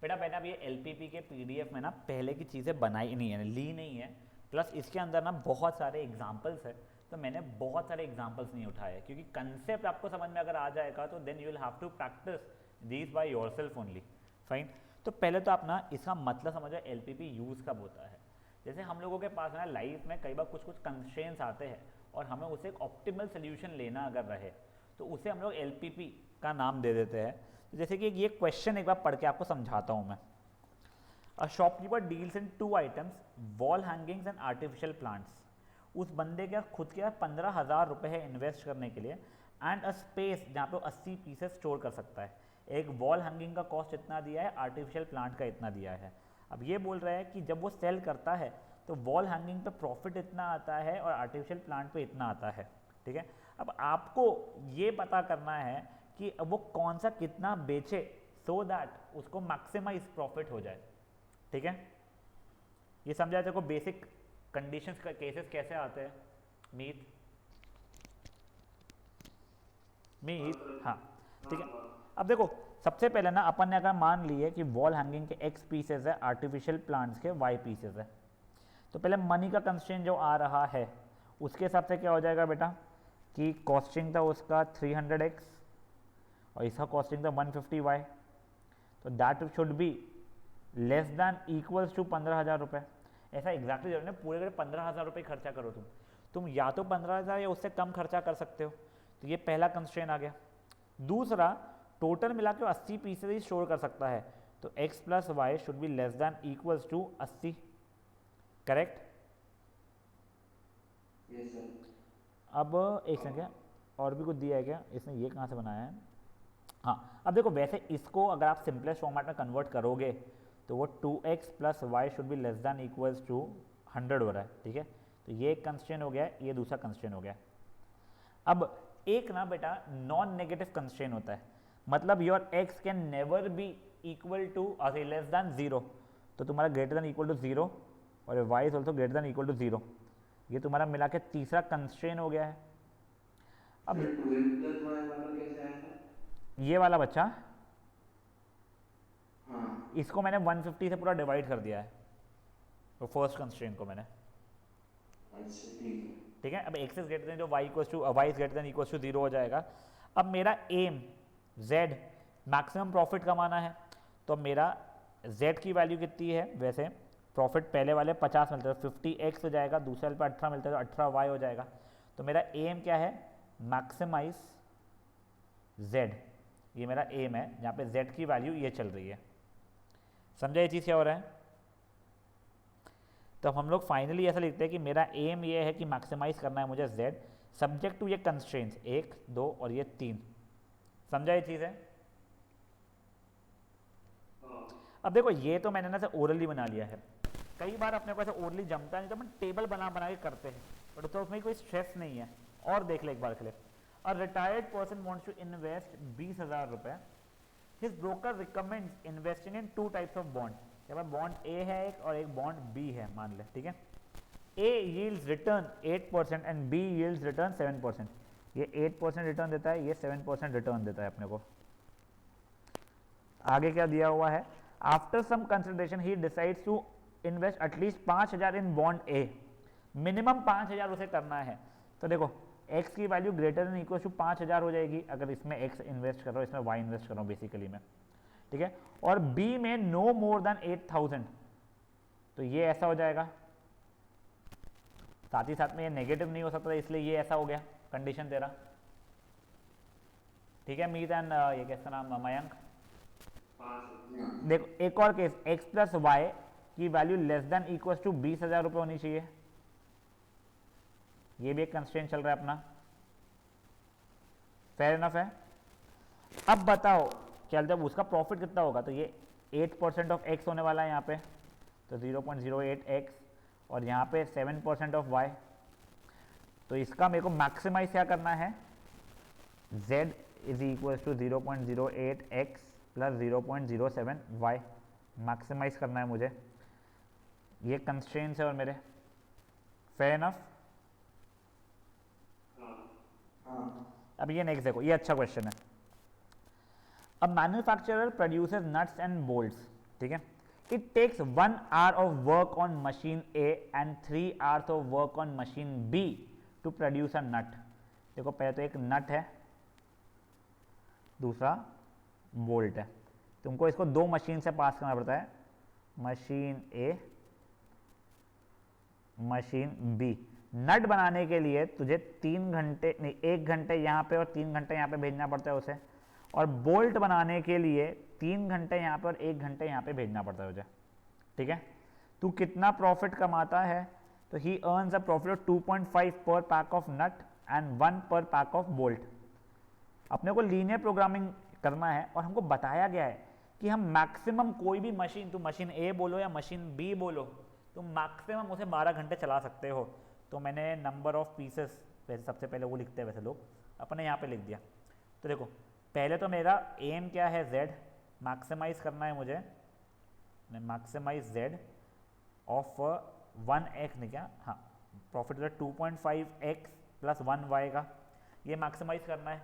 बेटा मैंने अब ये एलपीपी के पीडीएफ में ना पहले की चीज़ें बनाई नहीं है, ली नहीं है, प्लस इसके अंदर ना बहुत सारे एग्जाम्पल्स है, तो मैंने बहुत सारे एग्जाम्पल्स नहीं उठाए क्योंकि कंसेप्ट आपको समझ में अगर आ जाएगा तो then you will have to practice these by yourself only. Fine. तो पहले तो आप ना इसका मतलब समझो एलपीपी यूज़ कब होता है। जैसे हम लोगों के पास ना लाइफ में कई बार कुछ कुछ कंस्ट्रेंट्स आते हैं और हमें उसे एक ऑप्टिमल सोल्यूशन लेना अगर रहे तो उसे हम लोग एलपीपी का नाम दे देते हैं। तो जैसे कि ये क्वेश्चन एक बार पढ़ के आपको समझाता हूँ मैं। A shopkeeper deals in 2 items, wall hangings and artificial plants. उस बंदे के खुद के 15,000 रुपये है इन्वेस्ट करने के लिए एंड अ स्पेस जहाँ पे 80 पीसेस स्टोर कर सकता है। एक वॉल हैंगिंग का कॉस्ट इतना दिया है, आर्टिफिशियल प्लांट का इतना दिया है। अब ये बोल रहा है कि जब वो सेल करता है तो वॉल हैंगिंग पे प्रॉफिट इतना आता है और आर्टिफिशियल प्लांट पे इतना आता है। ठीक है। अब आपको ये पता करना है कि वो कौन सा कितना बेचे सो दैट उसको मैक्सिमाइज प्रॉफिट हो जाए। ठीक है। ये समझा तेरे को बेसिक कंडीशंस का केसेस कैसे आते हैं मीत। हाँ। ठीक है। अब देखो सबसे पहले ना अपन ने अगर मान लिए कि वॉल हैंगिंग के एक्स पीसेस है, आर्टिफिशियल प्लांट्स के वाई पीसेस है, तो पहले मनी का कंस्ट्रेंट जो आ रहा है उसके हिसाब से क्या हो जाएगा बेटा कि कॉस्टिंग था उसका 300x और इसका कॉस्टिंग था 150y, तो that should be less than equals to 15,000 रुपये। ऐसा एग्जैक्टली जरूरी नहीं पूरे 15,000 रुपये खर्चा करो तुम या तो 15,000 या उससे कम खर्चा कर सकते हो। तो ये पहला कंस्ट्रेंट आ गया। दूसरा, टोटल मिला के 80 पीसेज ही स्टोर कर सकता है, तो x plus y should be less than equals to 80। Correct. Yes sir. अब एक सेकंड, क्या और भी कुछ दिया है क्या इसने, ये कहाँ से बनाया है। हाँ अब देखो वैसे इसको अगर आप सिंपलेस्ट फॉर्मेट में कन्वर्ट करोगे तो वो 2x plus y should be less than equals to 100 हो रहा है। ठीक है। तो ये एक कंस्ट्रेंट हो गया है, ये दूसरा कंस्ट्रेंट हो गया। अब एक ना बेटा नॉन नेगेटिव कंस्ट्रेंट होता है, मतलब your x can never be equal to less than 0, तो तुम्हारा ग्रेटर दैन इक्वल टू 0 और y is also greater than equal to 0। ये तुम्हारा मिला के तीसरा कंस्ट्रेंट हो गया है। अब सर 2x प्लस वाई वाला कैसे आया था? ये वाला बच्चा, हाँ। इसको मैंने 150 से पूरा डिवाइड कर दिया है, तो फर्स्ट कंस्ट्रेंट को मैंने। अच्छा ठीक है। ठीक है। अब एक्स इज ग्रेटर देन जो y equals to y is greater than equals to 0 हो जाएगा। अब मेरा एम z मैक्सिमम प्रॉफिट कमाना है, तो मेरा z की वैल्यू कितनी है, वैसे प्रॉफिट पहले वाले 50 मिलता है तो 50x हो जाएगा, दूसरे वाले पे 18 मिलता है तो 18y हो जाएगा। तो मेरा एम क्या है, मैक्सिमाइज z, ये मेरा एम है जहाँ पे z की वैल्यू ये चल रही है। समझा ये चीज़ क्या हो रहा है। तो हम लोग फाइनली ऐसा लिखते हैं कि मेरा एम ये है कि मैक्सिमाइज करना है मुझे z सब्जेक्ट टू ये कंस्ट्रेंट्स 1 2 और ये 3। समझा ये चीज़ है। अब देखो ये तो मैंने ना से ओरली बना लिया है, कई बार अपने को ऐसे ओरली जमता नहीं तो अपन टेबल बना बना के करते हैं, बट तो उसमें कोई स्ट्रेस नहीं है। और देख ले एक बार के लिए, a retired person wants to invest 20,000 रुपये, his broker recommends investing in 2 types of bond. यहाँ पर बॉन्ड ए है एक और एक बॉन्ड बी है मान ले। ठीक है। A yields return 8% and B yields return 7%। ये 8% रिटर्न देता है, ये 7% रिटर्न देता है अपने को। आगे क्या दिया हुआ है, after some consideration he decides to invest at least 5,000 in bond A, minimum 5,000 उसे करना है। तो देखो x की value greater than equal to 5,000 हो जाएगी अगर इसमें x इन्वेस्ट कर रहा हूँ, इसमें y इन्वेस्ट कर रहा हूँ बेसिकली मैं। ठीक है। और b में नो मोर देन 8,000, तो ये ऐसा हो जाएगा। साथ ही साथ में ये नेगेटिव नहीं हो सकता इसलिए ये ऐसा हो गया कंडीशन तेरा। ठीक है मीत एंड ये कैसा नाम मयंक। देखो एक और केस, x प्लस वाई की value less than equal to 20,000 रुपये होनी चाहिए, ये भी एक कंस्ट्रेंट चल रहा है अपना। फेयर इनफ है। अब बताओ क्या जब उसका प्रॉफिट कितना होगा, तो ये 8% ऑफ x होने वाला है यहाँ पे, तो 0.08x और यहाँ पे 7% ऑफ y। तो इसका मेरे को मैक्सिमाइज क्या करना है, z is equal to 0.08x plus 0.07y maximise करना है मुझे। ये कंस्ट्रेंट्स है और मेरे। Fair enough. अब ये नेक्स्ट देखो, ये अच्छा क्वेश्चन है। अब manufacturer produces nuts and bolts ठीक है। It takes 1 hour of work on machine A and 3 hours of work on machine B to produce a nut. देखो पहले तो एक नट है, दूसरा बोल्ट है। तुमको इसको दो मशीन से पास करना पड़ता है, मशीन ए मशीन बी। नट बनाने के लिए तुझे 3 घंटे नहीं 1 घंटे यहाँ पे और 3 घंटे यहाँ पे भेजना पड़ता है उसे, और बोल्ट बनाने के लिए 3 घंटे यहाँ पे और 1 घंटे यहाँ पे भेजना पड़ता है उसे, ठीक है। तू कितना प्रॉफिट कमाता है? तो ही अर्न्स अ प्रॉफिट ऑफ 2.5 पर पैक ऑफ नट एंड 1 पर पैक ऑफ बोल्ट। अपने को लीनियर प्रोग्रामिंग करना है और हमको बताया गया है कि हम मैक्सिमम कोई भी मशीन, तो मशीन ए बोलो या मशीन बी बोलो, तो मैक्सिमम उसे 12 घंटे चला सकते हो। तो मैंने नंबर ऑफ पीसेस, वैसे सबसे पहले वो लिखते हैं वैसे लोग, अपने यहाँ पे लिख दिया। तो देखो पहले तो मेरा एम क्या है, z, मैक्सिमाइज करना है मुझे, मैक्सिमाइज z ऑफ 1x नहीं क्या, हाँ प्रॉफिट 2.5x प्लस 1y का, ये मैक्सिमाइज करना है।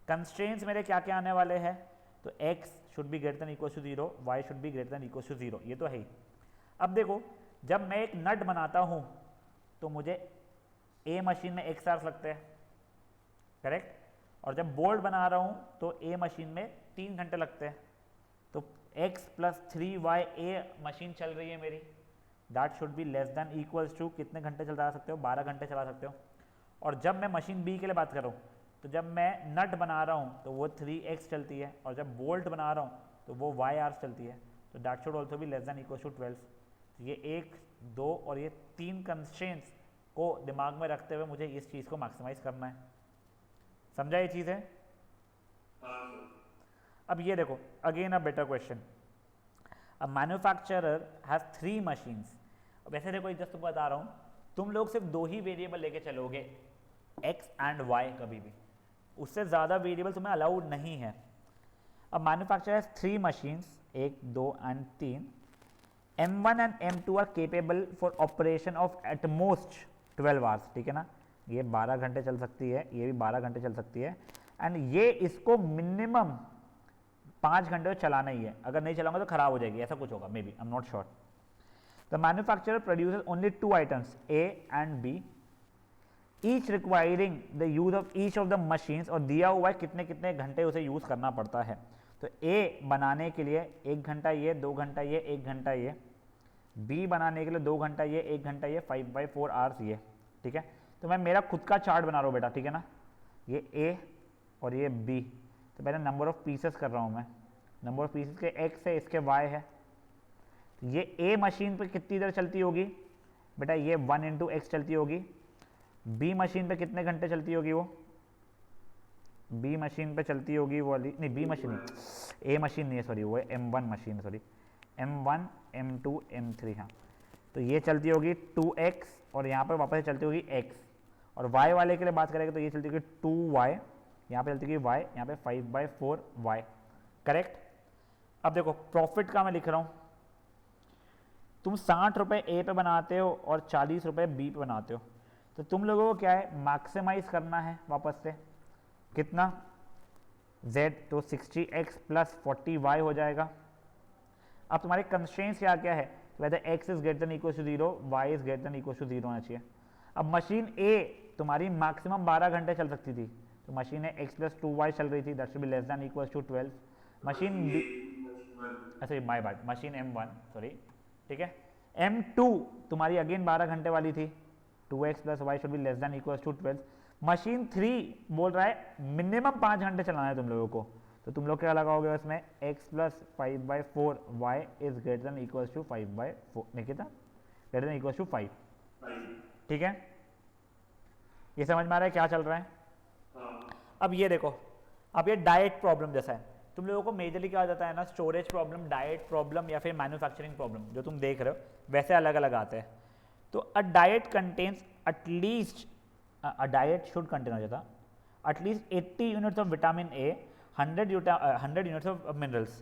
कंस्ट्रेंट्स मेरे क्या क्या आने वाले हैं? तो x should be greater than equal to 0, y should be greater than equal to 0, ये तो है ही। अब देखो जब मैं एक नट बनाता हूँ तो मुझे ए मशीन में x आवर्स लगते हैं, करेक्ट, और जब बोल्ट बना रहा हूँ तो ए मशीन में 3 घंटे लगते हैं। तो x प्लस 3y ए मशीन चल रही है मेरी, that should be less than equals to कितने घंटे चला सकते हो? 12 घंटे चला सकते हो। और जब मैं मशीन बी के लिए बात करूँ तो जब मैं नट बना रहा हूँ तो वो 3x चलती है, और जब बोल्ट बना रहा हूँ तो वो y आवर्स चलती है। तो that should also be less than equals to 12। ये 1, 2 और ये 3 कंस्ट्रेंट्स को दिमाग में रखते हुए मुझे इस चीज़ को मैक्सिमाइज करना है। समझा ये चीज़ है? अब ये देखो again a better question. A manufacturer has 3 machines. वैसे देखो जस्ट तो बता रहा हूँ, तुम लोग सिर्फ 2 ही वेरिएबल लेके चलोगे, x एंड y, कभी भी उससे ज़्यादा वेरिएबल तुम्हें अलाउड नहीं है। अब manufacturer has 3 machines, 1, 2 and 3। M1 and M2 are capable for operation of at most 12 hours, ठीक है ना। ये 12 घंटे चल सकती है, ये भी 12 घंटे चल सकती है, एंड ये इसको मिनिमम 5 घंटे तो चलाना ही है। अगर नहीं चलाऊंगा तो खराब हो जाएगी, ऐसा कुछ होगा, may be, I am not sure. The manufacturer produces only 2 items A and B, each requiring the use of each of the machines, और दिया हुआ है कितने कितने घंटे उसे यूज करना पड़ता है। तो A बनाने के लिए 1 घंटा ये, 2 घंटा ये, 1 घंटा ये, B बनाने के लिए 2 घंटा ये, 1 घंटा ये, 5/4 आवर्स ये, ठीक है। तो मैं मेरा खुद का चार्ट बना रहा हूँ बेटा, ठीक है ना। ये A और ये B, तो पहले नंबर ऑफ पीसेस कर रहा हूँ मैं। नंबर ऑफ पीसेस के x है, इसके y है। तो ये A मशीन पे कितनी देर चलती होगी बेटा? ये 1 इंटू x चलती होगी। B मशीन पे कितने घंटे चलती होगी? वो B मशीन पे चलती होगी वो वाली, नहीं B मशीन नहीं, A मशीन नहीं है, सॉरी, वो है M1 machine, sorry, M1, M2, M3, हाँ। तो ये चलती होगी 2x, और यहाँ पर वापस चलती होगी x, और y वाले के लिए बात करेंगे तो ये चलती होगी 2y, यहाँ पे चलती होगी y, यहाँ पे 5/4y, करेक्ट। अब देखो प्रॉफिट का मैं लिख रहा हूँ, तुम 60 रुपये A पे बनाते हो और 40 रुपये B पे बनाते हो, तो तुम लोगों को क्या है, मैक्सिमाइज करना है वापस से। कितना? z, तो 60x प्लस 40y हो जाएगा। अब तुम्हारे कंस्ट्रेंट्स क्या क्या है? Whether x is greater than equal to 0, y is greater than equal to 0 होना चाहिए। अब मशीन A तुम्हारी मैक्सिमम 12 घंटे चल सकती थी, तो मशीन है x प्लस 2y चल रही थी, that should be less than equal to 12। Machine B, अच्छा my bad, machine M1, sorry, ठीक है। M2 तुम्हारी अगेन 12 घंटे वाली थी, 2x plus y should be less than equal to 12। Machine 3 बोल रहा है मिनिमम 5 घंटे चलाना है तुम लोगों को, तो तुम लोग क्या लगाओगे उसमें? x plus 5/4 y is greater than equal to 5/4, नहीं कितना? ग्रेटर देन इक्वल टू 5, ठीक है। ये समझ में आ रहा है क्या चल रहा है? अब ये देखो, अब ये डाइट प्रॉब्लम जैसा है। तुम लोगों को मेजरली क्या आ जाता है ना, स्टोरेज प्रॉब्लम, डाइट प्रॉब्लम या फिर मैन्युफैक्चरिंग प्रॉब्लम, जो तुम देख रहे हो वैसे अलग अलग आते हैं। तो a diet contains at least, a diet should contain हो जाता at least 80 units of vitamin A, 100 units of minerals.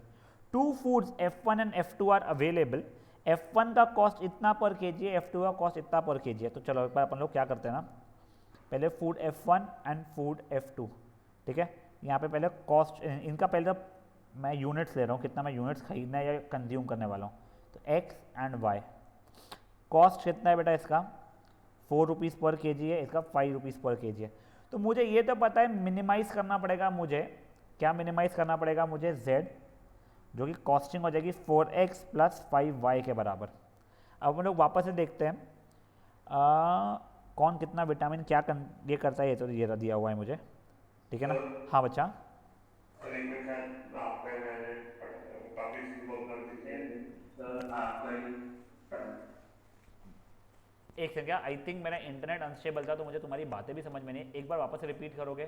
2 foods F1 and F2 are available. F1 का कॉस्ट इतना पर केजी है, F2 का कॉस्ट इतना पर केजी है। तो चलो एक बार अपन लोग क्या करते हैं ना, पहले food F1 and food F2, ठीक है। यहाँ पे पहले कॉस्ट, इनका पहले मैं यूनिट्स ले रहा हूँ, कितना मैं यूनिट्स खरीदना है या कंज्यूम करने वाला हूँ। तो एक्स एंड वाई, कॉस्ट कितना है बेटा इसका 4 रुपीज़ पर केजी है, इसका 5 रुपीज़ पर केजी है। तो मुझे ये तो पता है मिनिमाइज़ करना पड़ेगा मुझे, क्या मिनिमाइज़ करना पड़ेगा मुझे, z, जो कि कॉस्टिंग हो जाएगी 4x प्लस 5y के बराबर। अब हम लोग वापस से देखते हैं कौन कितना विटामिन क्या ये करता है, ये तो ये दिया हुआ है मुझे, ठीक है ना। हाँ बच्चा, सर एक मिनट, शायद आपका ही मैंने काफी सिंपल कर दी थी सर, आपका ही एक सेकंड, क्या आई थिंक मेरा इंटरनेट अनस्टेबल था तो मुझे तुम्हारी बातें भी समझ में नहीं, एक बार वापस से रिपीट करोगे,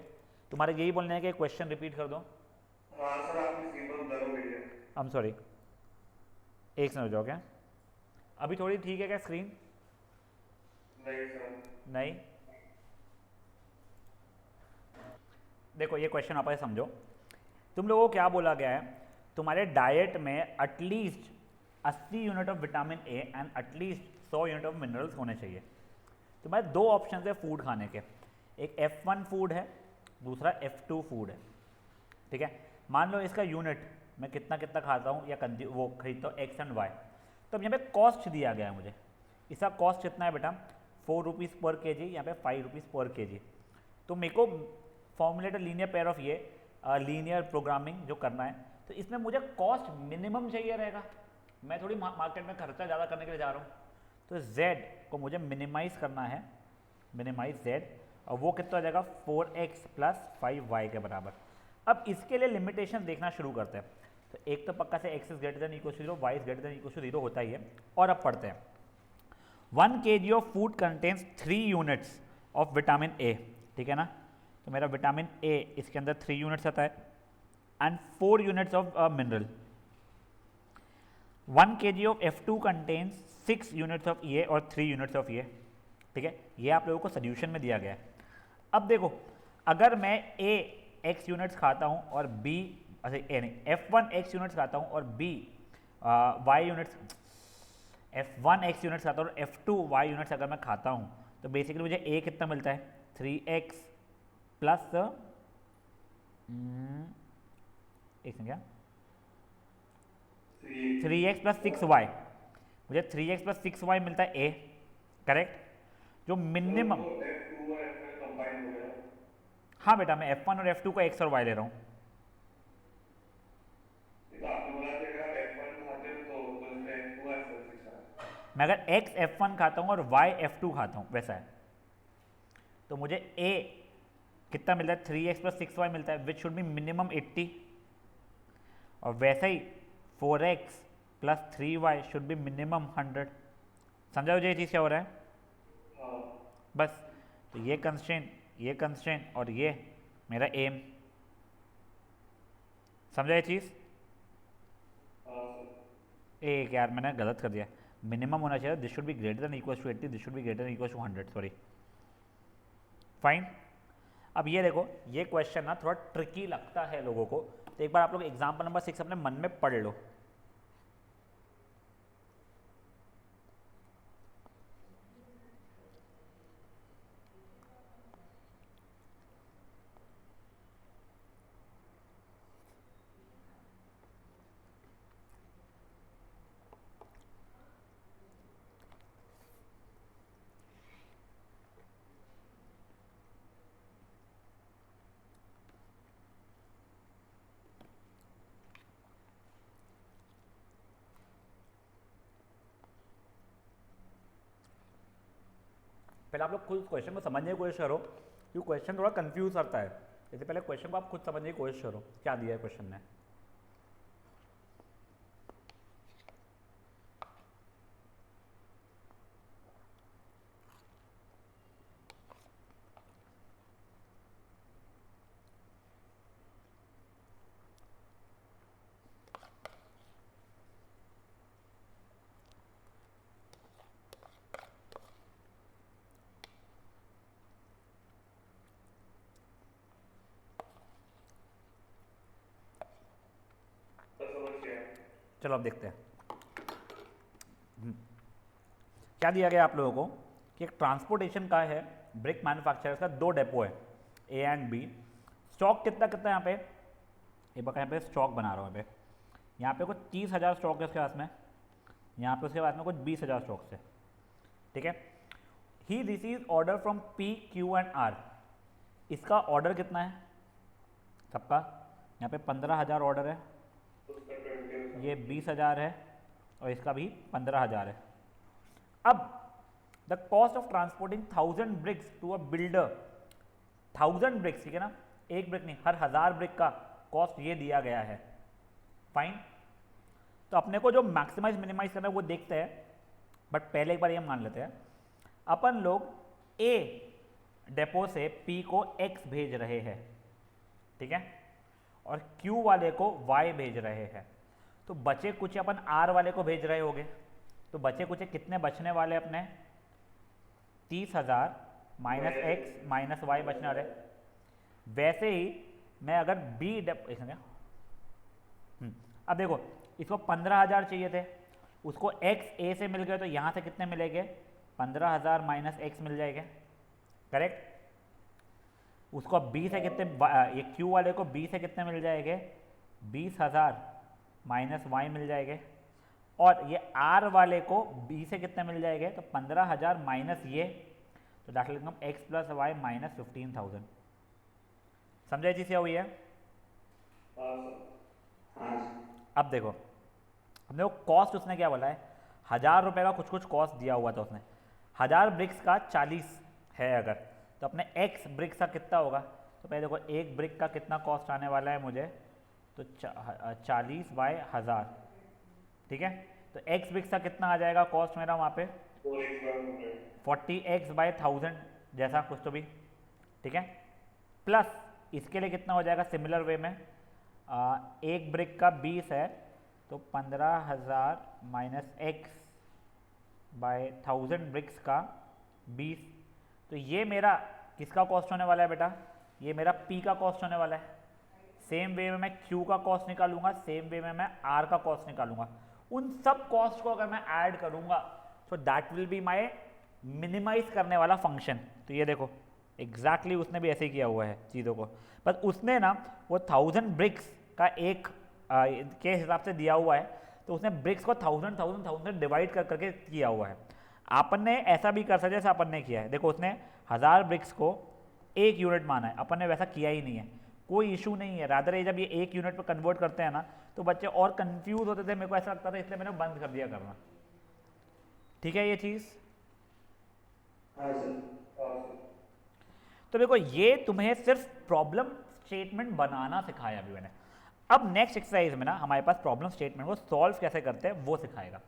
तुम्हारे यही बोलने है कि क्वेश्चन रिपीट कर दो। हाँ सर, आपकी सिंपल ब्लर हो गई है। आई एम सॉरी, एक सेकंड हो जाओ, क्या अभी थोड़ी ठीक है क्या स्क्रीन? नहीं सर, नहीं, देखो ये क्वेश्चन आप समझो, तुम लोगों को क्या बोला गया है, तुम्हारे डाइट में at least 80 unit of vitamin A and at least 100 unit of minerals होने चाहिए। तुम्हारे दो ऑप्शन है फूड खाने के, एक F1 फूड है, दूसरा F2 फूड है, ठीक है। मान लो इसका यूनिट मैं कितना कितना खाता हूँ या वो खरीदता हूँ एक्स एंड वाई। तो अब यहाँ पे कॉस्ट दिया गया है मुझे, इसका कॉस्ट कितना है बेटा 4 रुपीज़ पर के जी, यहाँ पे 5 रुपीज़ पर के जी। तो मेरे को फॉर्मुलेट लीनियर पेयर ऑफ ये लीनियर प्रोग्रामिंग जो करना है, तो इसमें मुझे कॉस्ट मिनिमम चाहिए रहेगा, मैं थोड़ी मार्केट में खर्चा ज़्यादा करने के लिए जा रहा हूँ। तो z को मुझे मिनिमाइज़ करना है, मिनिमाइज z, और वो कितना आ जाएगा 4x प्लस 5y के बराबर। अब इसके लिए लिमिटेशन देखना शुरू करते हैं। तो एक तो पक्का से x is greater than equal to 0, y is greater than equal to 0 होता ही है। और अब पढ़ते हैं 1 kg of food contains 3 units of vitamin A, ठीक है ना। तो मेरा विटामिन ए इसके अंदर 3 यूनिट्स आता है and 4 units of mineral. 1 kg of F2 contains 6 units of A और 3 यूनिट्स ऑफ ए, ठीक है। ये आप लोगों को सोल्यूशन में दिया गया है। अब देखो, अगर मैं ए x यूनिट्स खाता हूँ और b, अच्छा ए नहीं, F1 x यूनिट्स खाता हूँ और b y units, F1 x units खाता हूँ और F2 y यूनिट्स अगर मैं खाता हूँ, तो बेसिकली मुझे a कितना मिलता है 3x प्लस एक सेकंड, क्या 3x प्लस 6y, मुझे 3x प्लस 6y मिलता है a, करेक्ट। जो मिनिमम, F2 और F1 कंबाइन हो गया। हाँ बेटा मैं F1 और F2 का x और y ले रहा हूँ। तो आपने बोला कि अगर आप F1 खाते हो तो इसमें F2 और F6 है। मैं अगर x F1 खाता हूँ और y F2 खाता हूँ, वैसा है, तो मुझे a कितना मिलता है 3x प्लस 6y मिलता है, विच शुड बी मिनिमम 80, और वैसा ही 4x plus 3y should be minimum 100। समझा मुझे ये चीज़ क्या हो रहा है? बस, तो ये कंस्ट्रेंट और ये मेरा एम, समझा ये चीज़? एक यार मैंने गलत कर दिया, मिनिमम होना चाहिए, this should be greater than equal to 80, this should be greater than equal to 100, sorry, fine. अब ये देखो, ये क्वेश्चन ना थोड़ा ट्रिकी लगता है लोगों को, तो एक बार आप लोग एग्जाम्पल नंबर 6 अपने मन में पढ़ लो। पहले आप लोग खुद क्वेश्चन को समझने की कोशिश करो, क्योंकि क्वेश्चन थोड़ा कंफ्यूज करता है, इससे पहले क्वेश्चन को आप खुद समझने की कोशिश करो क्या दिया है क्वेश्चन ने। चलो अब देखते हैं क्या दिया गया आप लोगों को कि एक ट्रांसपोर्टेशन का है, ब्रिक मैन्युफैक्चरर्स का 2 डेपो है ए एंड बी। स्टॉक कितना कितना यहाँ पे एक बार यहाँ पे स्टॉक बना रहा हूँ यहाँ पे। यहाँ पे कुछ 30,000 स्टॉक है उसके पास में, यहाँ पे उसके पास में कुछ 20,000 स्टॉक्स है, ठीक है। He receive order from P, Q and R। इसका ऑर्डर कितना है सबका? यहाँ पे 15,000 ऑर्डर है, ये 20,000 है और इसका भी 15,000 है। अब the cost of transporting 1000 bricks to a builder, 1000 bricks, ठीक है ना, एक ब्रिक नहीं, हर 1000 ब्रिक का कॉस्ट ये दिया गया है। फाइन, तो अपने को जो मैक्सिमाइज मिनिमाइज करना है वो देखते हैं, बट पहले एक बार ये मान लेते हैं अपन लोग A डेपो से P को X भेज रहे हैं, ठीक है, और Q वाले को Y भेज रहे हैं। तो बचे कुछ अपन R वाले को भेज रहे होंगे, तो बचे कुछ कितने बचने वाले अपने? 30,000 माइनस X माइनस Y बचने वाले। वैसे ही मैं अगर B डेपो, अब देखो इसको 15,000 चाहिए थे, उसको X A से मिल गए, तो यहाँ से कितने मिलेंगे? 15,000 माइनस X मिल जाएंगे, करेक्ट। उसको B से कितने, ये Q वाले को B से कितने मिल जाएंगे? 20,000 माइनस Y मिल जाएंगे, और ये R वाले को B से कितने मिल जाएंगे? तो 15,000 माइनस ये, तो दाखिल लिखूँ X प्लस वाई माइनस 15,000। समझे चीज़ क्या हुई है? अब देखो कॉस्ट उसने क्या बोला है, 1,000 रुपये का कुछ कुछ कॉस्ट दिया हुआ था उसने। 1,000 ब्रिक्स का 40 है अगर, तो अपने X ब्रिक्स का कितना होगा? तो पहले देखो एक ब्रिक का कितना कॉस्ट आने वाला है मुझे, तो 40 बाय 1,000, ठीक है। तो X ब्रिक्स का कितना आ जाएगा कॉस्ट मेरा वहाँ पे? 40x बाय 1000 जैसा कुछ तो भी, ठीक है। प्लस इसके लिए कितना हो जाएगा सिमिलर वे में, एक ब्रिक का 20 है, तो 15,000 माइनस x बाय 1000 ब्रिक्स का 20। तो ये मेरा किसका कॉस्ट होने वाला है बेटा? ये मेरा P का कॉस्ट होने वाला है। सेम वे में मैं Q का कॉस्ट निकालूंगा, सेम वे में मैं R का कॉस्ट निकालूंगा। उन सब कॉस्ट को अगर मैं ऐड करूंगा तो that will be my minimize करने वाला फंक्शन। तो ये देखो एग्जैक्टली उसने भी ऐसे ही किया हुआ है चीज़ों को, बस उसने ना वो 1000 ब्रिक्स का एक के हिसाब से दिया हुआ है, तो उसने ब्रिक्स को 1000 डिवाइड कर करके किया हुआ है। अपन ने ऐसा भी कर सकते जैसा अपन ने किया है। देखो उसने 1000 ब्रिक्स को 1 यूनिट माना है, अपन ने वैसा किया ही नहीं है, कोई इशू नहीं है। रादर ये जब ये 1 यूनिट पर कन्वर्ट करते हैं ना तो बच्चे और कंफ्यूज होते थे, मेरे को ऐसा लगता था, इसलिए मैंने बंद कर दिया करना। ठीक है ये चीज़? हाँ सर। तो देखो ये तुम्हें सिर्फ प्रॉब्लम स्टेटमेंट बनाना सिखाया अभी मैंने। अब नेक्स्ट एक्सरसाइज में ना हमारे पास प्रॉब्लम स्टेटमेंट को सॉल्व कैसे करते हैं वो सिखाएगा,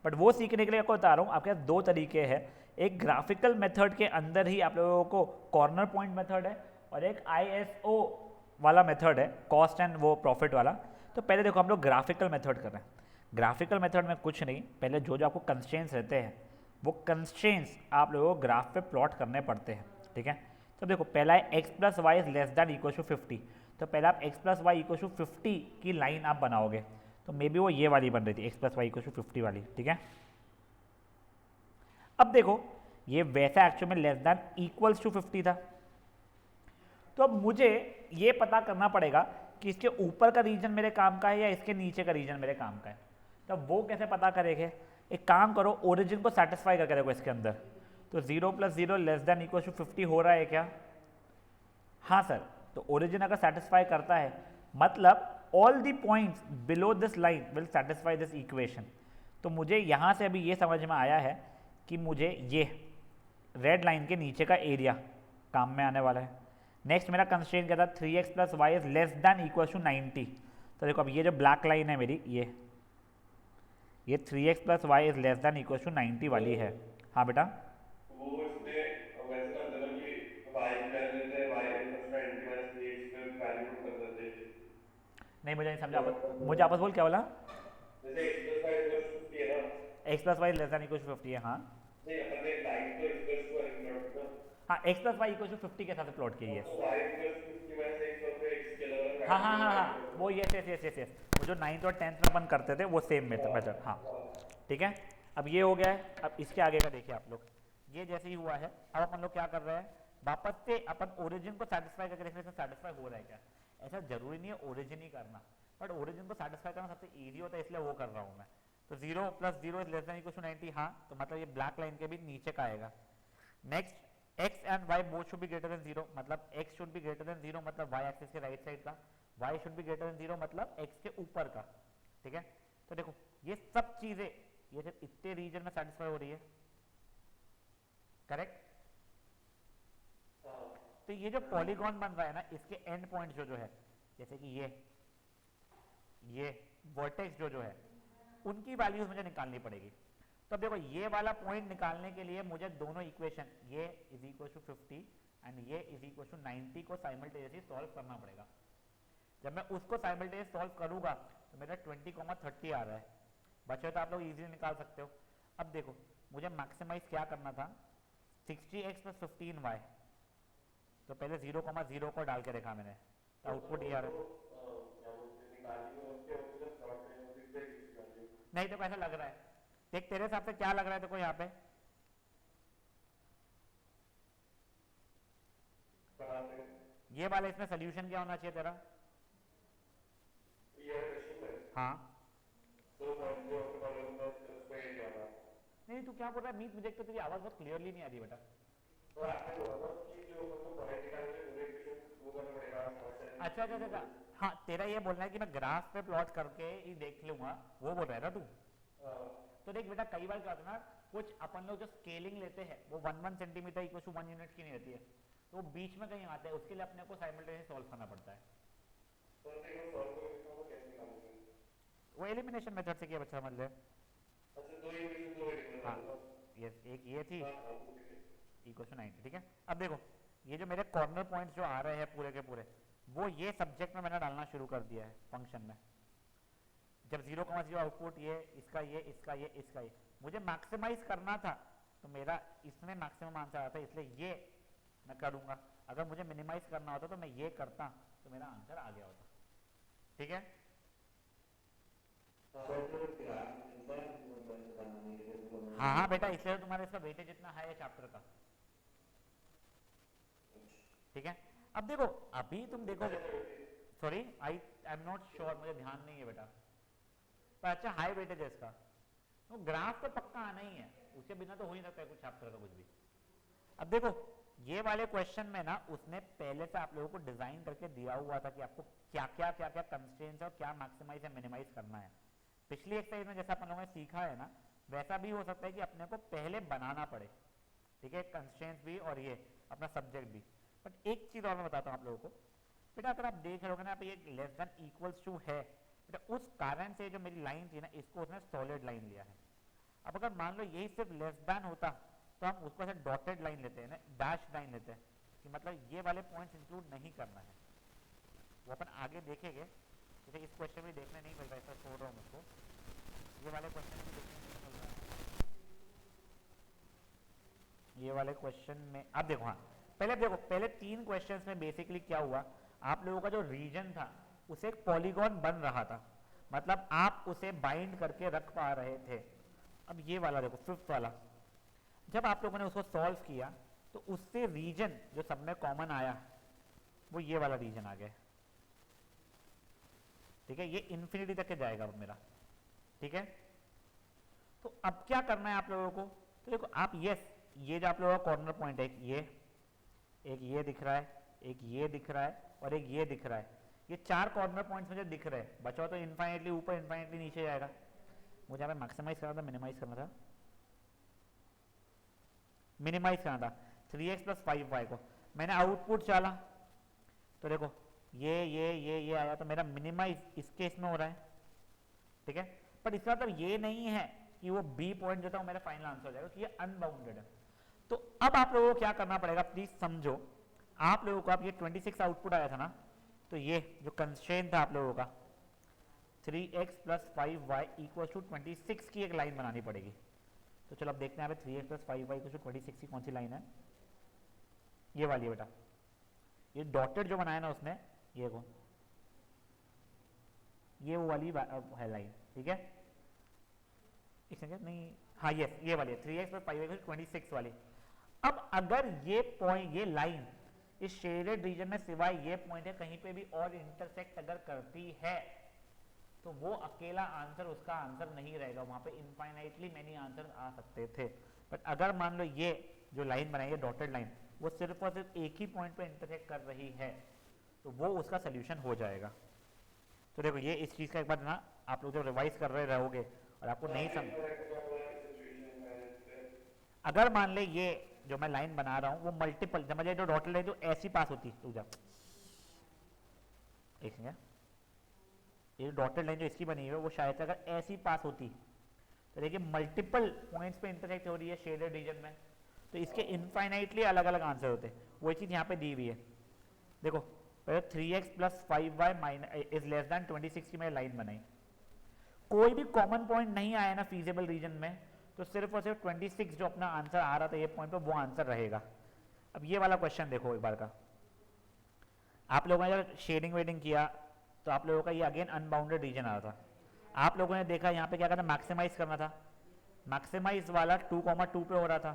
बट वो सीखने के लिए आपको बता रहा हूँ, आपके पास 2 तरीके हैं। एक ग्राफिकल मेथड के अंदर ही आप लोगों को कॉर्नर पॉइंट मेथड है, और एक ISO वाला मेथड है, कॉस्ट एंड वो प्रॉफिट वाला। तो पहले देखो हम लोग ग्राफिकल मेथड कर रहे हैं। ग्राफिकल मेथड में कुछ नहीं, पहले जो जो आपको कंस्ट्रेंट्स रहते हैं वो कंस्ट्रेंट्स आप लोगों को ग्राफ पे प्लॉट करने पड़ते हैं, ठीक है। तो देखो पहला है x plus y is less than equal to 50, तो पहले आप x plus y equal to 50 की लाइन आप बनाओगे, तो मे बी वो ये वाली बन रही थी x plus y equal to 50 वाली, ठीक है। अब देखो ये वैसा एक्चुअल में लेस दैन इक्वल्स टू 50 था, तो अब मुझे ये पता करना पड़ेगा कि इसके ऊपर का रीजन मेरे काम का है या इसके नीचे का रीजन मेरे काम का है। तो वो कैसे पता करेंगे? एक काम करो, ओरिजिन को सेटिस्फाई करके देखो इसके अंदर, तो 0 plus 0 less than equal to 50 हो रहा है क्या? हाँ सर। तो ओरिजिन अगर सेटिस्फाई करता है मतलब all the points below this line will satisfy this equation. तो मुझे यहाँ से अभी ये समझ में आया है कि मुझे ये रेड लाइन के नीचे का एरिया काम में आने वाला है। नेक्स्ट मेरा कंस्ट्रेंट क्या था? 3x plus y is less than equal to 90। तो देखो अब ये जो ब्लैक लाइन है मेरी, ये 3x plus y is less than equal to 90 वाली है। हाँ बेटा, वो इसमें वैसे करते हैं कि y कर लेते हैं, y प्लस 90 माइनस 3x पे वैल्यू पुट कर देते हैं। नहीं मुझे नहीं समझा, मुझे आपस बोल क्या बोला? जैसे x plus y equal to 50 है ना, x plus y less than equal to 50 है। हाँ नहीं अपन ने लाइन तो x प्लस को प्लॉट किया, हाँ, x plus y equal to 50 के साथ प्लॉट की है। तो y प्लस 50 माइनस x और फिर x के अलग हाँ हाँ हाँ हाँ, वो yes yes yes yes yes, वो जो 9th और 10th में अपन करते थे वो सेम मेथड। हाँ ठीक है, अब ये हो गया है। अब इसके आगे का देखिए आप लोग, ये जैसे ही हुआ है, अब अपन लोग क्या कर रहे हैं, वापस से अपन ओरिजिन को सेटिस्फाई करके देख रहे हैं सेटिस्फाई हो रहा है क्या। ऐसा जरूरी नहीं है ओरिजिन ही करना, बट ओरिजिन को सेटिस्फाई करना सबसे ईजी होता है, इसलिए वो कर रहा हूँ मैं। तो 0 + 0 is less than equal to 90, हाँ, तो मतलब ये ब्लैक लाइन के भी नीचे का आएगा। Next, x and y both should be greater then 0, मतलब x should be greater then 0 मतलब y एक्सिस के राइट साइड का, y should be greater then 0 मतलब x के ऊपर का, ठीक है। तो देखो ये सब चीजें ये सिर्फ इतने रीजन में सेटिस्फाई हो रही है, करेक्ट। तो ये जो पॉलीगॉन बन रहा है ना, इसके एंड पॉइंट जो है, जैसे कि ये वर्टेक्स जो है, उनकी वैल्यूज मुझे निकालनी पड़ेगी। तो अब देखो ये वाला पॉइंट निकालने के लिए मुझे दोनों इक्वेशन, ये इज इक्वल टू 50 एंड ये इज इक्वल टू 90 को साइमल्टेनियसली सॉल्व करना पड़ेगा। जब मैं उसको साइमल्टेनियसली सॉल्व करूंगा तो मेरा 20,30 आ रहा है, बचे तो आप लोग इजीली निकाल सकते हो। अब देखो मुझे मैक्सिमाइज क्या करना था, 60x + 15y, तो पहले 0,0 को डाल के देखा मैंने, तो आउटपुट ये आ रहा है। नहीं तो कैसा लग रहा है, देख तेरे हिसाब से क्या लग रहा है देखो यहाँ पे, ये वाला इसमें सोल्यूशन क्या होना चाहिए तेरा? हाँ नहीं तू क्या बोल रहा है मीत, मुझे तो तेरी आवाज बहुत क्लियरली नहीं आ रही बेटा। अच्छा अच्छा अच्छा, हाँ तेरा ये बोलना है कि मैं ग्राफ पे प्लॉट करके ही देख लूंगा, वो बोल रहा है ना तू? तो देख बेटा कई बार क्या होता है ना, कुछ अपन लोग जो स्केलिंग लेते हैं वो 1 सेंटीमीटर इक्वल टू 1 यूनिट की नहीं रहती है, तो वो बीच में कहीं आता है, उसके लिए अपने को साइमल्टेनियसली सॉल्व करना पड़ता है। वो एलिमिनेशन मेथड से किया बच्चा, समझ ले। हाँ यस, एक ये थी इक्वल टू 90, ठीक है। अब देखो ये जो मेरे कॉर्नर पॉइंट्स जो आ रहे हैं पूरे के पूरे, वो ये सब्जेक्ट में मैंने डालना शुरू कर दिया है फंक्शन में। जब 0,0 आउटपुट ये इसका ये इसका ये इसका ये, मुझे मैक्सिमाइज करना था तो मेरा इसमें मैक्सिमम आंसर आता है, इसलिए ये मैं करूँगा। अगर मुझे मिनिमाइज करना होता तो मैं ये करता तो मेरा आंसर आ गया होता, ठीक है। हाँ हाँ बेटा, इसलिए तुम्हारे इसका वेटेज इतना हाई है चैप्टर का, ठीक है। अब देखो अभी तुम देखोगे, sorry I am not sure, मुझे ध्यान नहीं है बेटा, पर अच्छा हाई वेटेज है इसका, तो ग्राफ तो पक्का आना ही है, उसके बिना तो हो ही सकता है कुछ चैप्टर का कुछ भी। अब देखो ये वाले क्वेश्चन में ना उसने पहले से आप लोगों को डिजाइन करके दिया हुआ था कि आपको क्या क्या कंस्ट्रेंट्स और क्या मैक्सिमाइज या मिनिमाइज करना है। पिछली एक्सरसाइज में जैसा अपन लोगों ने सीखा है ना, वैसा भी हो सकता है कि अपने को पहले बनाना पड़े, ठीक है, कंस्ट्रेंट्स भी और ये अपना सब्जेक्ट भी। बट एक चीज और मैं बताता हूँ आप लोगों को बेटा, अगर आप देख रहे हो ना ये लेस देन इक्वल्स टू है बेटा, उस कारण से जो मेरी लाइन थी ना इसको उसने सॉलिड लाइन लिया है। अब अगर मान लो यही सिर्फ लेस देन होता तो हम उसको ऐसे डॉटेड लाइन लेते हैं ना, डैश लाइन लेते हैं, कि मतलब ये वाले पॉइंट्स इंक्लूड नहीं करना है, वो अपन आगे देखेंगे। जैसे इस क्वेश्चन में देखने नहीं मिल रहा है, ऐसा छोड़ रहा हूँ उसको, ये वाले क्वेश्चन में देखने नहीं मिल रहा है, ये वाले क्वेश्चन में। अब देखो हाँ पहले देखो, पहले 3 क्वेश्चंस में बेसिकली क्या हुआ, आप लोगों का जो रीजन था उसे एक पॉलीगॉन बन रहा था, मतलब आप उसे बाइंड करके रख पा रहे थे। अब ये वाला देखो 5th वाला, जब आप लोगों ने उसको सॉल्व किया तो उससे रीजन जो सब में कॉमन आया वो ये वाला रीजन आ गया, ठीक है, ये इन्फिनिटी तक के जाएगा अब मेरा, ठीक है। तो अब क्या करना है आप लोगों को, तो देखो आप ये जो आप लोगों का कॉर्नर पॉइंट है, एक ये दिख रहा है, एक ये दिख रहा है और एक ये दिख रहा है, ये 4 कॉर्नर पॉइंट्स मुझे दिख रहे हैं। बचा तो इनफाइनेटली ऊपर इनफाइनेटली नीचे जाएगा, मुझे यहाँ पे मैक्सिमाइज करना था, मिनिमाइज करना था, मिनिमाइज करना था 3x + 5y को। मैंने आउटपुट डाला तो देखो ये आया, तो मेरा मिनिमाइज इस केस में हो रहा है, ठीक है। पर इसका मतलब ये नहीं है कि वो बी पॉइंट जो था वो मेरा फाइनल आंसर हो जाएगा, कि ये अनबाउंडेड है। तो अब आप लोगों को क्या करना पड़ेगा प्लीज समझो, आप लोगों को अब ये 26 आउटपुट आया था ना, तो ये जो कंस्ट्रेंट था आप लोगों का 3x + 5y = 26 की एक लाइन बनानी पड़ेगी। तो चलो अब देखते हैं यहाँ पे 3x + 5y = 26 की कौन सी लाइन है, ये वाली है बेटा, ये डॉटेड जो बनाया ना उसने, ये को ये वो वाली है लाइन, ठीक है। इसमें नहीं, हाँ ये वाली है 3x + 5y = 26 वाली। अब अगर ये पॉइंट ये लाइन इस शेडेड रीजन में सिवाय ये पॉइंट है कहीं पे भी और इंटरसेक्ट अगर करती है तो वो अकेला आंसर उसका आंसर नहीं रहेगा, वहां पे इनफाइनाइटली मैनी आंसर आ सकते थे। बट अगर मान लो ये जो लाइन बनाई है डॉटेड लाइन, वो सिर्फ और सिर्फ एक ही पॉइंट पे इंटरसेक्ट कर रही है तो वो उसका सोल्यूशन हो जाएगा। तो देखो ये इस चीज़ का एक बार ना आप लोग जब रिवाइज कर रहे रहोगे और आपको नहीं अगर मान ले ये जो मैं लाइन बना रहा हूँ वो मल्टीपल, समझ जो डॉटेड लाइन जो ऐसी पास होती, एक ये डॉटेड लाइन जो इसकी बनी हुई है वो शायद से अगर ऐसी पास होती तो देखिए मल्टीपल पॉइंट्स पे इंटरसेक्ट हो रही है शेडेड रीजन में, तो इसके इनफाइनाइटली अलग अलग आंसर होते। वो चीज़ यहाँ पे दी हुई है, देखो पहले 3x + 5y is less then 26 की मैंने लाइन बनाई, कोई भी कॉमन पॉइंट नहीं आया ना फीजिबल रीजन में, तो सिर्फ और सिर्फ 26 जो अपना आंसर आ रहा था ये पॉइंट पे वो आंसर रहेगा। अब ये वाला क्वेश्चन देखो एक बार का, आप लोगों ने अगर शेडिंग वेडिंग किया तो आप लोगों का ये अगेन अनबाउंडेड रीजन आ रहा था। आप लोगों ने देखा यहाँ पे क्या करना, मैक्सिमाइज करना था, मैक्सिमाइज वाला 2,2 पे हो रहा था,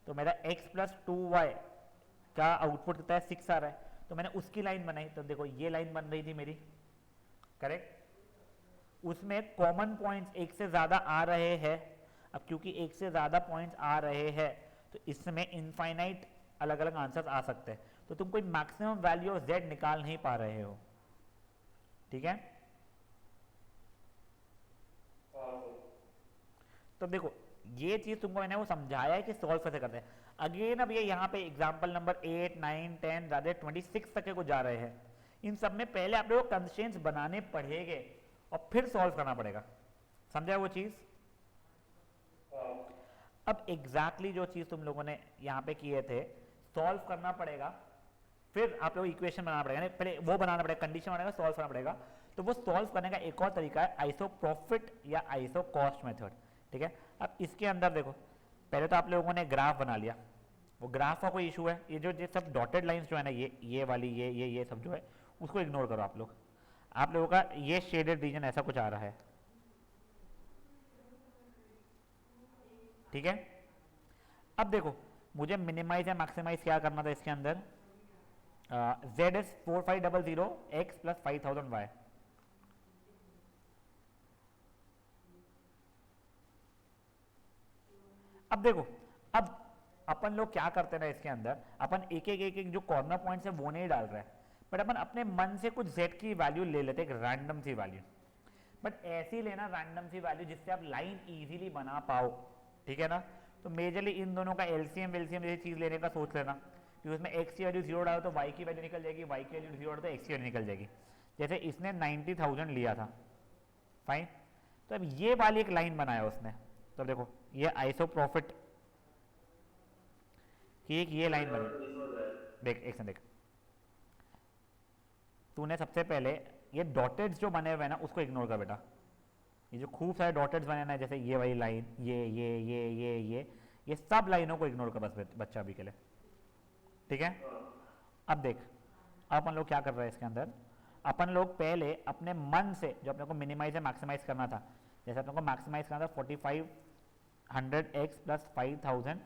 तो मेरा x + 2y का आउटपुट कितना है 6 आ रहा है, तो मैंने उसकी लाइन बनाई। तो देखो ये लाइन बन रही थी मेरी, करेक्ट, उसमें कॉमन पॉइंट्स एक से ज़्यादा आ रहे हैं। अब क्योंकि एक से ज़्यादा पॉइंट्स आ रहे हैं तो इसमें इनफाइनाइट अलग अलग आंसर्स आ सकते हैं, तो तुम कोई मैक्सिमम वैल्यू ऑफ z निकाल नहीं पा रहे हो, ठीक है। तो देखो ये चीज़ तुमको मैंने वो समझाया है कि सॉल्व कैसे करते हैं। अगेन अब ये यहाँ पे एग्जाम्पल नंबर 8, 9, 10 ज़्यादा 26 तक को जा रहे हैं, इन सब में पहले आप लोगों को कंस्ट्रेंट्स बनाने पड़ेंगे और फिर सॉल्व करना पड़ेगा, समझा वो चीज़। अब एग्जैक्टली जो चीज़ तुम लोगों ने यहाँ पे किए थे, सॉल्व करना पड़ेगा, फिर आप लोग इक्वेशन बनाना पड़ेगा, पहले वो बनाना पड़ेगा, कंडीशन बनाएगा, सॉल्व करना पड़ेगा। तो वो सॉल्व करने का एक और तरीका है आइसोप्रॉफिट या आइसोकॉस्ट मेथड, ठीक है। अब इसके अंदर देखो, पहले तो आप लोगों ने ग्राफ बना लिया, वो ग्राफ का कोई इशू है, ये जो सब डॉटेड लाइंस जो है ना, ये वाली ये सब जो है उसको इग्नोर करो आप लोग। आप लोगों का ये शेडेड रीजन ऐसा कुछ आ रहा है, ठीक है। अब देखो मुझे मिनिमाइज या मैक्सिमाइज क्या करना था इसके अंदर, z is 4500 x + 5000 y। अब देखो, अब अपन लोग क्या करते हैं ना इसके अंदर, अपन एक जो कॉर्नर पॉइंट्स है वो नहीं डाल रहे हैं, बट अपन अपने मन से कुछ z की वैल्यू ले लेते हैं, एक रैंडम सी वैल्यू, बट ऐसी लेना रैंडम सी वैल्यू जिससे आप लाइन इजीली बना पाओ, ठीक है ना। तो मेजरली इन दोनों का एलसीएम जैसी चीज लेने का सोच लेना, क्योंकि उसमें x की वैल्यू 0 डालो तो y की वैल्यू निकल जाएगी, y की वैल्यू 0 डालो तो x की वैल्यू निकल जाएगी। जैसे इसने 90,000 लिया था, फाइन, तो अब ये वाली एक लाइन बनाया उसने, तो अब देखो ये आइसोप्रॉफिट की एक ये लाइन बनी, देख एक सेकंड, देख तूने सबसे पहले ये डॉटेड्स जो बने हुए हैं ना उसको इग्नोर कर बेटा, ये जो खूब सारे डॉटेड्स बने ना, जैसे ये वाली लाइन, ये सब लाइनों को इग्नोर कर बस बच्चा अभी के लिए, ठीक है। अब देख अपन लोग क्या कर रहे हैं इसके अंदर, अपन लोग पहले अपने मन से जो अपने को मिनिमाइज या मैक्सिमाइज करना था, जैसे अपने को मैक्सिमाइज करना था 4500x + 5000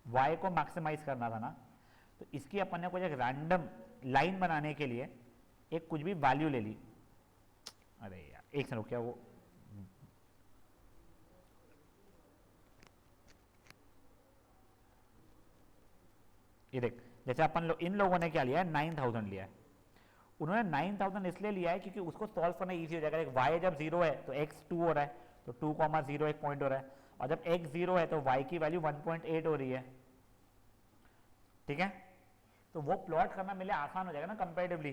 y को मैक्सिमाइज करना था ना, तो इसकी अपन ने कुछ एक रैंडम लाइन बनाने के लिए एक कुछ भी वैल्यू ले ली। अरे यार एक सेकंड क्या वो, ये देख जैसे अपन इन लोगों ने क्या लिया है 9000 लिया है, उन्होंने 9000 इसलिए लिया है क्योंकि उसको सॉल्व करना इजी हो जाएगा। y जब 0 है तो x 2 हो रहा है, तो 2,0 एक पॉइंट हो रहा है, और जब x 0 है तो y की वैल्यू 1.8 हो रही है, ठीक है। तो वो प्लॉट करना मेरे लिए आसान हो जाएगा ना कंपैरेटिवली,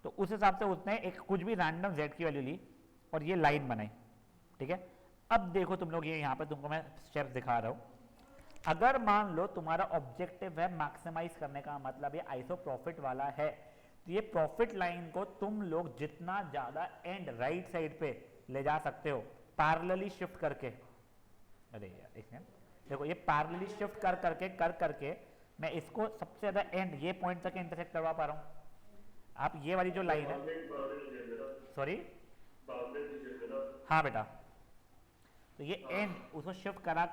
तो उस हिसाब से उसने एक कुछ भी रैंडम z की वैल्यू ली और ये लाइन बनाई, ठीक है। अब देखो तुम लोग, ये यहाँ पे तुमको मैं स्टेप्स दिखा रहा हूँ। अगर मान लो तुम्हारा ऑब्जेक्टिव है मैक्सिमाइज करने का, मतलब ये आइसोप्रॉफिट वाला है, तो ये प्रॉफिट लाइन को तुम लोग जितना ज्यादा एंड राइट साइड पे ले जा सकते हो पैरेलली शिफ्ट करके। अरे यार एक मिनट, देखो ये पैरेलली शिफ्ट कर करके मैं इसको सबसे ज्यादा एंड ये पॉइंट तक इंटरसेक्ट करवा पा रहा हूँ। आप ये वाली जो लाइन है, सॉरी हाँ बेटा, तो ये एंड उसको शिफ्ट करा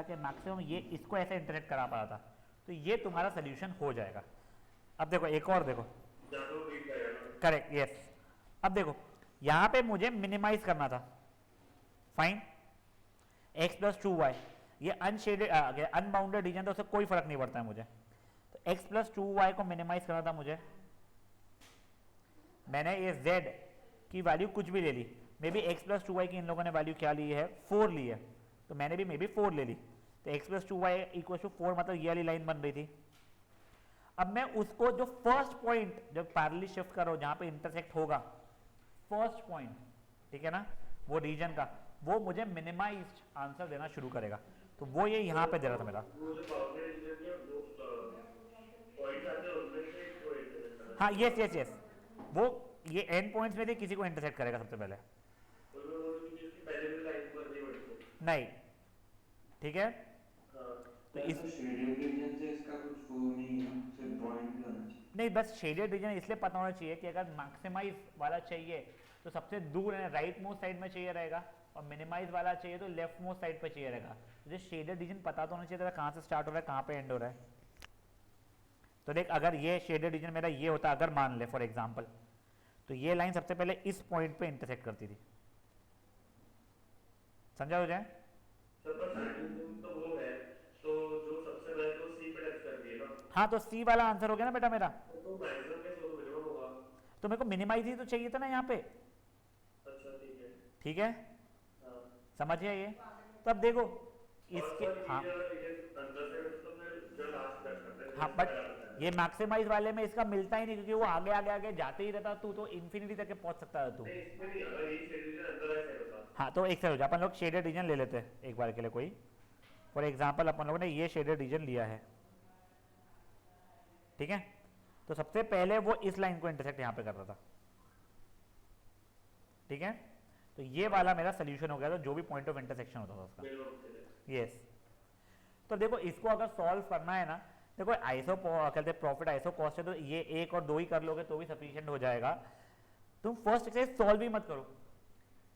के मैक्सिमम ये इसको ऐसे इंटरसेक्ट करा पा रहा था, तो ये तुम्हारा सोल्यूशन हो जाएगा। अब देखो एक और देखो, करेक्ट, यस। अब देखो यहाँ पे मुझे मिनिमाइज करना था, फाइन, x प्लस 2y, ये अनशेडेड अनबाउंडेड रीजन तो उससे कोई फर्क नहीं पड़ता है मुझे। तो x प्लस 2y को मिनिमाइज करना था मुझे, मैंने ये z की वैल्यू कुछ भी ले ली, maybe x plus 2y की इन लोगों ने वैल्यू क्या ली है, 4 ली है, तो मैंने भी मे बी 4 ले ली। तो x plus 2y equal to 4, मतलब ये वाली लाइन बन रही थी। अब मैं उसको जो फर्स्ट पॉइंट जब पैरेलली शिफ्ट करो जहां पे इंटरसेक्ट होगा, फर्स्ट पॉइंट, ठीक है ना, वो रीजन का, वो मुझे मिनिमाइज्ड आंसर देना शुरू करेगा। तो वो ये यहाँ पे दे रहा था मेरा। हाँ यस यस यस, वो ये एंड पॉइंट्स में थे, किसी को इंटरसेक्ट करेगा सबसे पहले, नहीं, ठीक है। तो इस शेडेड रीजन से इसका कुछ वो नहीं है, सिर्फ पॉइंट ही होना चाहिए। नहीं, बस शेडेड रीजन इसलिए पता होना चाहिए कि अगर मैक्सिमाइज वाला चाहिए तो सबसे दूर है, राइट मोस्ट साइड में चाहिए रहेगा, और मिनिमाइज वाला चाहिए तो लेफ्ट मोस्ट साइड पे चाहिए रहेगा। मुझे शेडेड रीजन पता तो होना चाहिए था कहाँ से स्टार्ट हो रहा है कहाँ पे एंड हो रहा है। तो देख, अगर ये शेडेड रीजन मेरा ये होता, अगर मान ले फॉर एग्जांपल, तो ये लाइन सबसे पहले इस पॉइंट पे इंटरसेक्ट करती थी, समझा हो जाए? हाँ, तो सी वाला आंसर हो गया ना बेटा मेरा। तो मेरे को मिनिमाइज ही तो चाहिए था ना यहाँ पे। ठीक है, समझिए ये। तो अब देखो इसके, हाँ हाँ, बट ये मैक्सिमाइज वाले में इसका मिलता ही नहीं, क्योंकि वो आगे आगे आगे जाते ही रहता, तू तो इन्फिनिटी तक पहुंच सकता है तू। हाँ, तो एक से हो जाए, अपन लोग शेडेड रीजन ले लेते हैं एक बार के लिए कोई। फॉर एग्जाम्पल अपन लोगों ने ये शेडेड रीजन लिया है, ठीक है। तो सबसे पहले वो इस लाइन को इंटरसेक्ट यहाँ पे कर रहा था, ठीक है। तो ये वाला मेरा सोल्यूशन हो गया था, जो भी पॉइंट ऑफ इंटरसेक्शन होता था उसका। यस, तो देखो इसको अगर सॉल्व करना है ना, देखो आइसो कहते हैं प्रॉफिट आइसो कॉस्ट है, तो ये 1 और 2 ही कर लोगे तो भी सफिशिएंट हो जाएगा। तुम फर्स्ट एक्सरसाइज सॉल्व ही मत करो,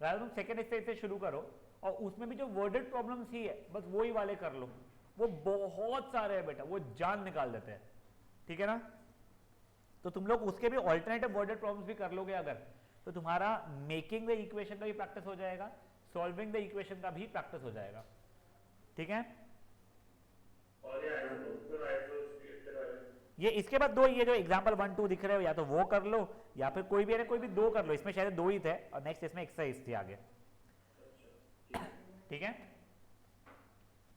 रादर तुम सेकंड एक्सरसाइज से शुरू करो, और उसमें भी जो वर्डेड प्रॉब्लम्स ही है बस वही वाले कर लो। वो बहुत सारे हैं बेटा, वो जान निकाल देते हैं, ठीक है ना। तो तुम लोग उसके भी ऑल्टरनेटिव वर्डेड प्रॉब्लम्स भी कर लोगे अगर, तो तुम्हारा मेकिंग द इक्वेशन का भी प्रैक्टिस हो जाएगा, सॉल्विंग द इक्वेशन का भी प्रैक्टिस हो जाएगा, ठीक है। और ये इसके बाद दो, ये जो एग्जांपल 1 2 दिख रहे हो, या तो वो कर लो या फिर कोई भी है, कोई भी 2 कर लो। इसमें शायद 2 ही थे, और नेक्स्ट इसमें एक्सरसाइज थी आगे, ठीक है।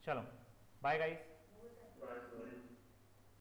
चलो बाय गाइस।